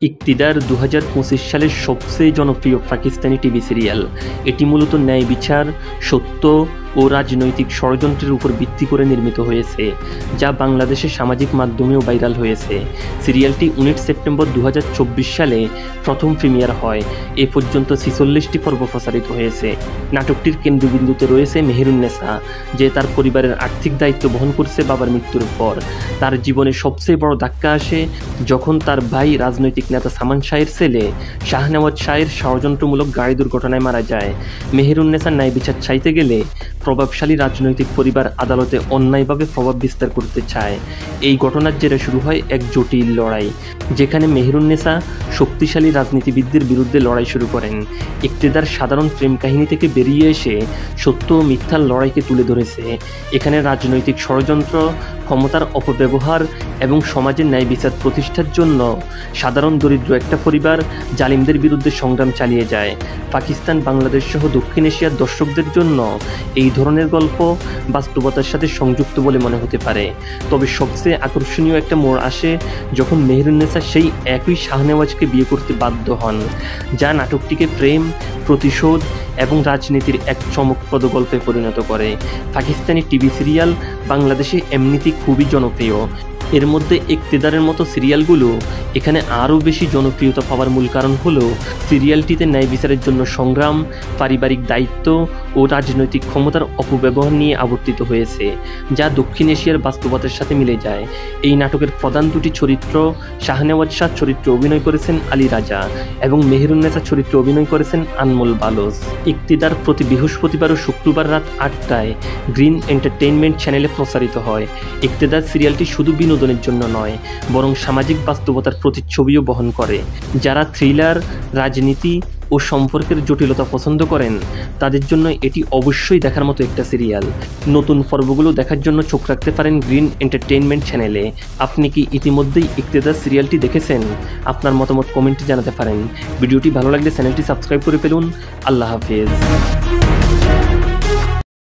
ইকতিদার ২০২৫ সালের সবচেয়ে জনপ্রিয় পাকিস্তানি টিভি সিরিয়াল। এটি মূলত ন্যায় বিচার, সত্য ও রাজনৈতিক ষড়যন্ত্রের উপর ভিত্তি করে নির্মিত হয়েছে, যা বাংলাদেশের সামাজিক মাধ্যমেও ভাইরাল হয়েছে। সিরিয়ালটি 19 সেপ্টেম্বর ২০২৪ সালে প্রথম প্রিমিয়ার হয়। এ পর্যন্ত ৪৬টি পর্ব প্রচারিত হয়েছে। নাটকটির কেন্দ্রবিন্দুতে রয়েছে মেহেরুন্নেসা, যে তার পরিবারের আর্থিক দায়িত্ব বহন করছে বাবার মৃত্যুর পর। তার জীবনে সবচেয়ে বড় ধাক্কা আসে যখন তার ভাই রাজনৈতিক নেতা সামান শাহের ছেলে শাহনেওয়াজ শাহের ষড়যন্ত্রমূলক গাড়ি দুর্ঘটনায় মারা যায়। মেহেরুন্নেসা ন্যায় বিচার চাইতে গেলে প্রভাবশালী রাজনৈতিক পরিবার আদালতে অন্যায়ভাবে প্রভাব বিস্তার করতে চায়। এই ঘটনার জেরে শুরু হয় এক জটিল লড়াই, যেখানে মেহেরুন্নেসা শক্তিশালী রাজনীতিবিদদের বিরুদ্ধে লড়াই শুরু করেন। ইকতিদার সাধারণ প্রেম কাহিনী থেকে বেরিয়ে এসে সত্য ও মিথ্যার লড়াইকে তুলে ধরেছে। এখানে রাজনৈতিক ষড়যন্ত্র, ক্ষমতার অপব্যবহার এবং সমাজের ন্যায় বিচার প্রতিষ্ঠার জন্য সাধারণ দরিদ্র একটা পরিবার জালিমদের বিরুদ্ধে সংগ্রাম চালিয়ে যায়। পাকিস্তান, বাংলাদেশ সহ দক্ষিণ এশিয়ার দর্শকদের জন্য এই ধরনের গল্প বাস্তবতার সাথে সংযুক্ত বলে মনে হতে পারে। তবে সবচেয়ে আকর্ষণীয় একটা মোড় আসে যখন মেহেরুন্নেসা সেই একই শাহনেওয়াজকে বিয়ে করতে বাধ্য হন, যা নাটকটিকে প্রেম, প্রতিশোধ এবং রাজনীতির এক চমকপ্রদ গল্পে পরিণত করে। পাকিস্তানি টিভি সিরিয়াল বাংলাদেশে এমনিতেই খুবই জনপ্রিয়। এর মধ্যে ইকতিদারের মতো সিরিয়ালগুলো এখানে আরও বেশি জনপ্রিয়তা পাওয়ার মূল কারণ হলো সিরিয়ালটিতে ন্যায় বিচারের জন্য সংগ্রাম, পারিবারিক দায়িত্ব ও রাজনৈতিক ক্ষমতার অপব্যবহার নিয়ে আবর্তিত হয়েছে, যা দক্ষিণ এশিয়ার বাস্তবতার সাথে মিলে যায়। এই নাটকের প্রধান দুটি চরিত্র, শাহনেওয়াজ শাহ চরিত্রে অভিনয় করেছেন আলী রাজা এবং মেহেরুন্নেসা চরিত্রে অভিনয় করেছেন আনমোল বালোচ। ইকতিদার প্রতি বৃহস্পতিবার ও শুক্রবার রাত ৮টায় গ্রিন এন্টারটেইনমেন্ট চ্যানেলে প্রচারিত হয়। ইকতিদার সিরিয়ালটি শুধু বিনোদনের জন্য নয়, বরং সামাজিক বাস্তবতার প্রতিচ্ছবিও বহন করে। যারা থ্রিলার, রাজনীতি ও সম্পর্কের জটিলতা পছন্দ করেন তাদের জন্য এটি অবশ্যই দেখার মতো একটা সিরিয়াল। নতুন পর্বগুলো দেখার জন্য চোখ রাখতে পারেন গ্রিন এন্টারটেইনমেন্ট চ্যানেলে। আপনি কি ইতিমধ্যেই ইকতিদার সিরিয়ালটি দেখেছেন? আপনার মতামত কমেন্টে জানাতে পারেন। ভিডিওটি ভালো লাগলে চ্যানেলটি সাবস্ক্রাইব করে ফেলুন। আল্লাহ হাফেজ।